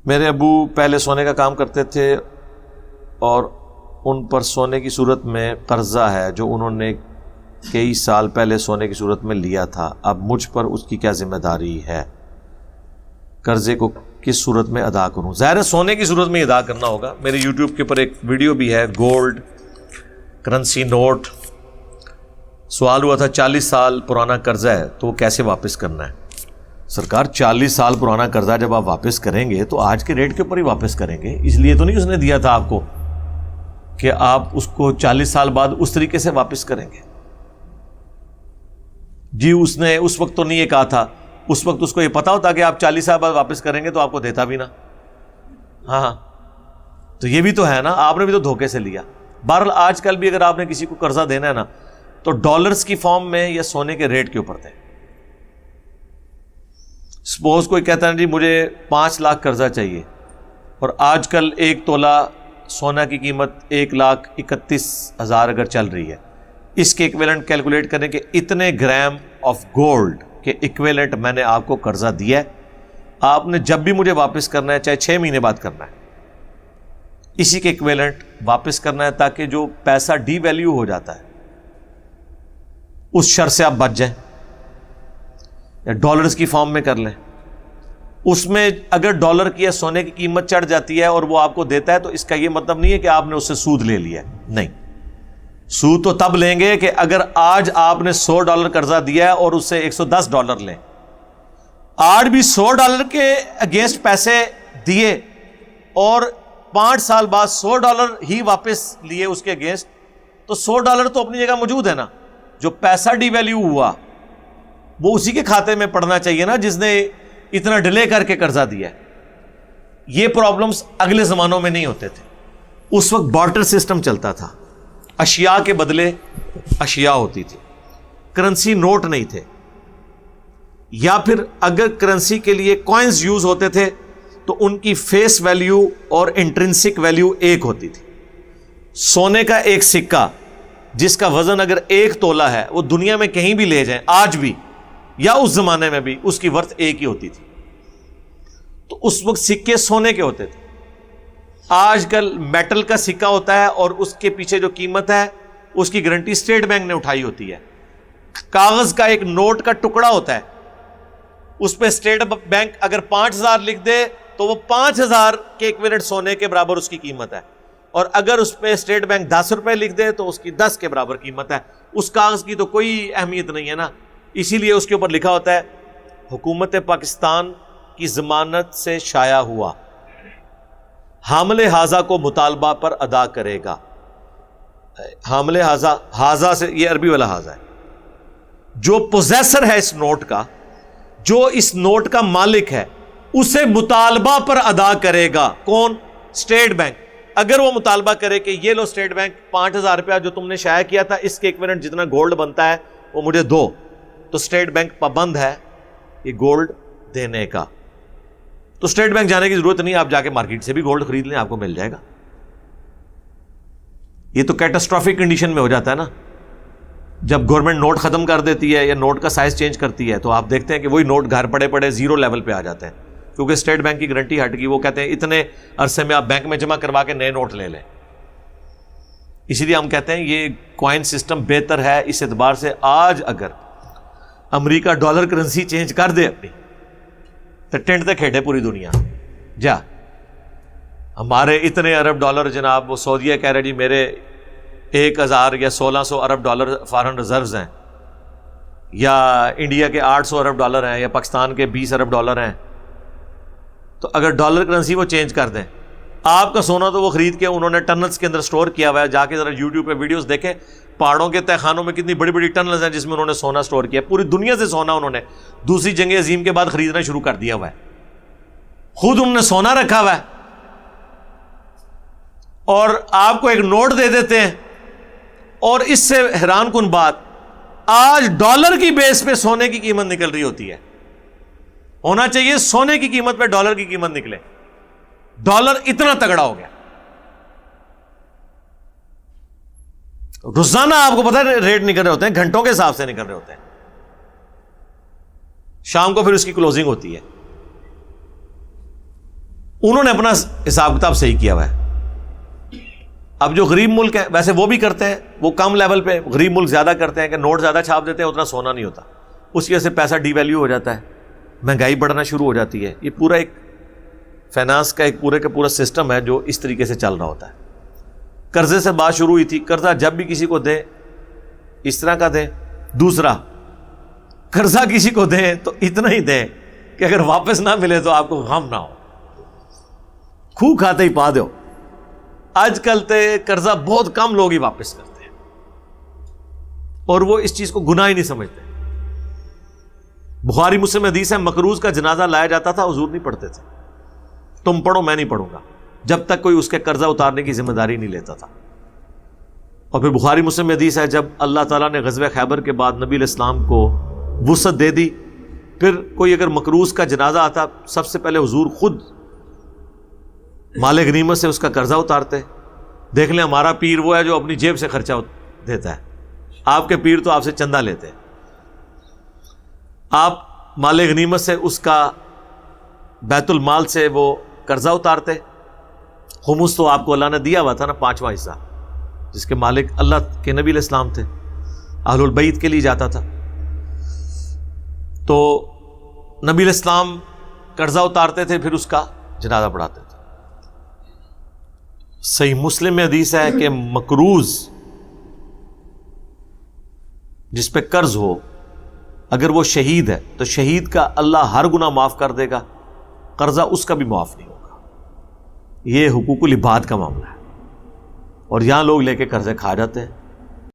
میرے ابو پہلے سونے کا کام کرتے تھے اور ان پر سونے کی صورت میں قرضہ ہے جو انہوں نے کئی سال پہلے سونے کی صورت میں لیا تھا. اب مجھ پر اس کی کیا ذمہ داری ہے؟ قرضے کو کس صورت میں ادا کروں؟ ظاہر ہے سونے کی صورت میں ادا کرنا ہوگا. میرے یوٹیوب کے اوپر ایک ویڈیو بھی ہے، گولڈ کرنسی نوٹ. سوال ہوا تھا 40 سال پرانا قرضہ ہے تو وہ کیسے واپس کرنا ہے؟ سرکار 40 سال پرانا قرضہ جب آپ واپس کریں گے تو آج کے ریٹ کے اوپر ہی واپس کریں گے. اس لیے تو نہیں اس نے دیا تھا آپ کو کہ آپ اس کو 40 سال بعد اس طریقے سے واپس کریں گے. جی اس نے اس وقت تو نہیں یہ کہا تھا، اس وقت اس کو یہ پتا ہوتا کہ آپ 40 سال بعد واپس کریں گے تو آپ کو دیتا بھی نہ. ہاں تو یہ بھی تو ہے نا، آپ نے بھی تو دھوکے سے لیا. بہرحال آج کل بھی اگر آپ نے کسی کو قرضہ دینا ہے نا تو ڈالرز کی فارم میں یا سونے کے ریٹ کے اوپر دیں. سپوز کوئی کہتا ہے جی مجھے 5 لاکھ قرضہ چاہیے اور آج کل 1 تولہ سونا کی قیمت 1,31,000 اگر چل رہی ہے، اس کے ایکویلنٹ کیلکولیٹ کریں کہ اتنے گرام آف گولڈ کے ایکویلنٹ میں نے آپ کو قرضہ دیا ہے. آپ نے جب بھی مجھے واپس کرنا ہے چاہے 6 مہینے بعد کرنا ہے، اسی کے ایکویلنٹ واپس کرنا ہے تاکہ جو پیسہ ڈی ویلیو ہو جاتا ہے اس شر سے آپ بچ جائیں. یا ڈالرز کی فارم میں کر لیں. اس میں اگر ڈالر کی یا سونے کی قیمت چڑھ جاتی ہے اور وہ آپ کو دیتا ہے تو اس کا یہ مطلب نہیں ہے کہ آپ نے اس سے سود لے لیا ہے. نہیں، سود تو تب لیں گے کہ اگر آج آپ نے $100 قرضہ دیا ہے اور اس سے $110 لیں. آج بھی $100 کے اگینسٹ پیسے دیے اور 5 سال بعد $100 ہی واپس لیے اس کے اگینسٹ، تو $100 تو اپنی جگہ موجود ہے نا. جو پیسہ ڈی ویلیو ہوا وہ اسی کے کھاتے میں پڑنا چاہیے نا جس نے اتنا ڈیلے کر کے قرضہ دیا ہے. یہ پرابلمز اگلے زمانوں میں نہیں ہوتے تھے. اس وقت بارٹر سسٹم چلتا تھا، اشیاء کے بدلے اشیاء ہوتی تھی، کرنسی نوٹ نہیں تھے. یا پھر اگر کرنسی کے لیے کوائنز یوز ہوتے تھے تو ان کی فیس ویلیو اور انٹرنسک ویلیو ایک ہوتی تھی. سونے کا ایک سکہ جس کا وزن اگر 1 تولہ ہے وہ دنیا میں کہیں بھی لے جائیں آج بھی یا اس زمانے میں بھی اس کی ورتھ ایک ہی ہوتی تھی. تو اس وقت سکے سونے کے ہوتے تھے. آج کل میٹل کا سکہ ہوتا ہے اور اس کے پیچھے جو قیمت ہے اس کی گارنٹی اسٹیٹ بینک نے اٹھائی ہوتی ہے. کاغذ کا ایک نوٹ کا ٹکڑا ہوتا ہے، اس پہ اسٹیٹ بینک اگر 5,000 لکھ دے تو وہ 5,000 کے ایکویلنٹ سونے کے برابر اس کی قیمت ہے. اور اگر اس پہ اسٹیٹ بینک 10 روپے لکھ دے تو اس کی 10 کے برابر قیمت ہے. اس کاغذ کی تو کوئی اہمیت نہیں ہے نا. اسی لیے اس کے اوپر لکھا ہوتا ہے حکومت پاکستان کی ضمانت سے شائع ہوا، حامل حاضہ کو مطالبہ پر ادا کرے گا. حامل حاضہ، حاضہ سے یہ عربی والا حاضہ ہے، جو پوزیسر ہے اس نوٹ کا، جو اس نوٹ کا مالک ہے، اسے مطالبہ پر ادا کرے گا. کون؟ State bank. اگر وہ مطالبہ کرے کہ یہ لو اسٹیٹ بینک 5,000 روپیہ جو تم نے شائع کیا تھا اس کے ایکویلنٹ جتنا گولڈ بنتا ہے وہ مجھے دو، تو اسٹیٹ بینک پابند ہے یہ گولڈ دینے کا. تو اسٹیٹ بینک جانے کی ضرورت نہیں، آپ جا کے مارکیٹ سے بھی گولڈ خرید لیں، آپ کو مل جائے گا. یہ تو کیٹاسٹرافک کنڈیشن میں ہو جاتا ہے نا، جب گورنمنٹ نوٹ ختم کر دیتی ہے یا نوٹ کا سائز چینج کرتی ہے تو آپ دیکھتے ہیں کہ وہی نوٹ گھر پڑے پڑے 0 لیول پہ آ جاتے ہیں کیونکہ اسٹیٹ بینک کی گارنٹی ہٹ گئی. وہ کہتے ہیں اتنے عرصے میں آپ بینک میں جمع کروا کے نئے نوٹ لے لیں. اسی لیے ہم کہتے ہیں یہ کوائن سسٹم بہتر ہے اس اعتبار سے. آج اگر امریکہ ڈالر کرنسی چینج کر دے اپنی تو ٹینٹ تے کھیڑے پوری دنیا جا. ہمارے اتنے ارب ڈالر جناب، وہ سعودیہ کہہ رہے جی میرے 1,000 یا 1,600 ارب ڈالر فارن ریزروز ہیں، یا انڈیا کے 800 ارب ڈالر ہیں، یا پاکستان کے 20 ارب ڈالر ہیں. تو اگر ڈالر کرنسی وہ چینج کر دیں، آپ کا سونا تو وہ خرید کے انہوں نے ٹنلز کے اندر سٹور کیا ہوا ہے. جا کے ذرا یوٹیوب پہ ویڈیوز دیکھیں، پہاڑوں کے تہہ خانوں میں کتنی بڑی بڑی ٹنلز ہیں جس میں انہوں نے سونا سٹور کیا. پوری دنیا سے سونا انہوں نے دوسری جنگ عظیم کے بعد خریدنا شروع کر دیا ہوا ہے. خود انہوں نے سونا رکھا ہوا ہے اور آپ کو ایک نوٹ دے دیتے ہیں. اور اس سے حیران کن بات، آج ڈالر کی بیس پہ سونے کی قیمت نکل رہی ہوتی ہے. ہونا چاہیے سونے کی قیمت پہ ڈالر کی قیمت نکلے. ڈالر اتنا تگڑا ہو گیا. روزانہ آپ کو پتا ہے ریٹ نکل رہے ہوتے ہیں، گھنٹوں کے حساب سے نکل رہے ہوتے ہیں. شام کو پھر اس کی کلوزنگ ہوتی ہے. انہوں نے اپنا حساب کتاب صحیح کیا ہوا ہے. اب جو غریب ملک ہیں ویسے وہ بھی کرتے ہیں, وہ کم لیول پہ, غریب ملک زیادہ کرتے ہیں کہ نوٹ زیادہ چھاپ دیتے ہیں, اتنا سونا نہیں ہوتا, اس وجہ سے پیسہ ڈی ویلیو ہو جاتا ہے, مہنگائی بڑھنا شروع ہو جاتی ہے. یہ پورا ایک فائنانس کا ایک پورے کا پورا سسٹم ہے جو اس طریقے سے چل رہا ہوتا ہے. قرضے سے بات شروع ہوئی تھی. قرضہ جب بھی کسی کو دیں اس طرح کا دیں. دوسرا, قرضہ کسی کو دیں تو اتنا ہی دیں کہ اگر واپس نہ ملے تو آپ کو غم نہ ہو, کھو کھاتے ہی پا دو. آج کل تے قرضہ بہت کم لوگ ہی واپس کرتے ہیں اور وہ اس چیز کو گناہ ہی نہیں سمجھتے. بخاری مسلم حدیث ہے, مقروض کا جنازہ لایا جاتا تھا, حضور نہیں پڑھتے تھے, تم پڑھو میں نہیں پڑھوں گا, جب تک کوئی اس کے قرضہ اتارنے کی ذمہ داری نہیں لیتا تھا. اور پھر بخاری مسلم میں حدیث ہے, جب اللہ تعالیٰ نے غزوہ خیبر کے بعد نبی علیہ السلام کو وسعت دے دی, پھر کوئی اگر مقروض کا جنازہ آتا, سب سے پہلے حضور خود مال غنیمت سے اس کا قرضہ اتارتے. دیکھ لیں ہمارا پیر وہ ہے جو اپنی جیب سے خرچہ دیتا ہے, آپ کے پیر تو آپ سے چندہ لیتے ہیں. آپ مال غنیمت سے اس کا بیت المال سے وہ قرضہ اتارتے. خمس تو آپ کو اللہ نے دیا ہوا تھا نا, 5واں حصہ, جس کے مالک اللہ کے نبی علیہ السلام تھے, اہل البیت کے لیے جاتا تھا. تو نبی علیہ السلام قرضہ اتارتے تھے, پھر اس کا جنازہ پڑھاتے تھے. صحیح مسلم میں حدیث ہے کہ مقروض جس پہ قرض ہو, اگر وہ شہید ہے تو شہید کا اللہ ہر گناہ معاف کر دے گا, قرضہ اس کا بھی معاف نہیں ہوگا. یہ حقوق العباد کا معاملہ ہے, اور یہاں لوگ لے کے قرضے کھا جاتے ہیں.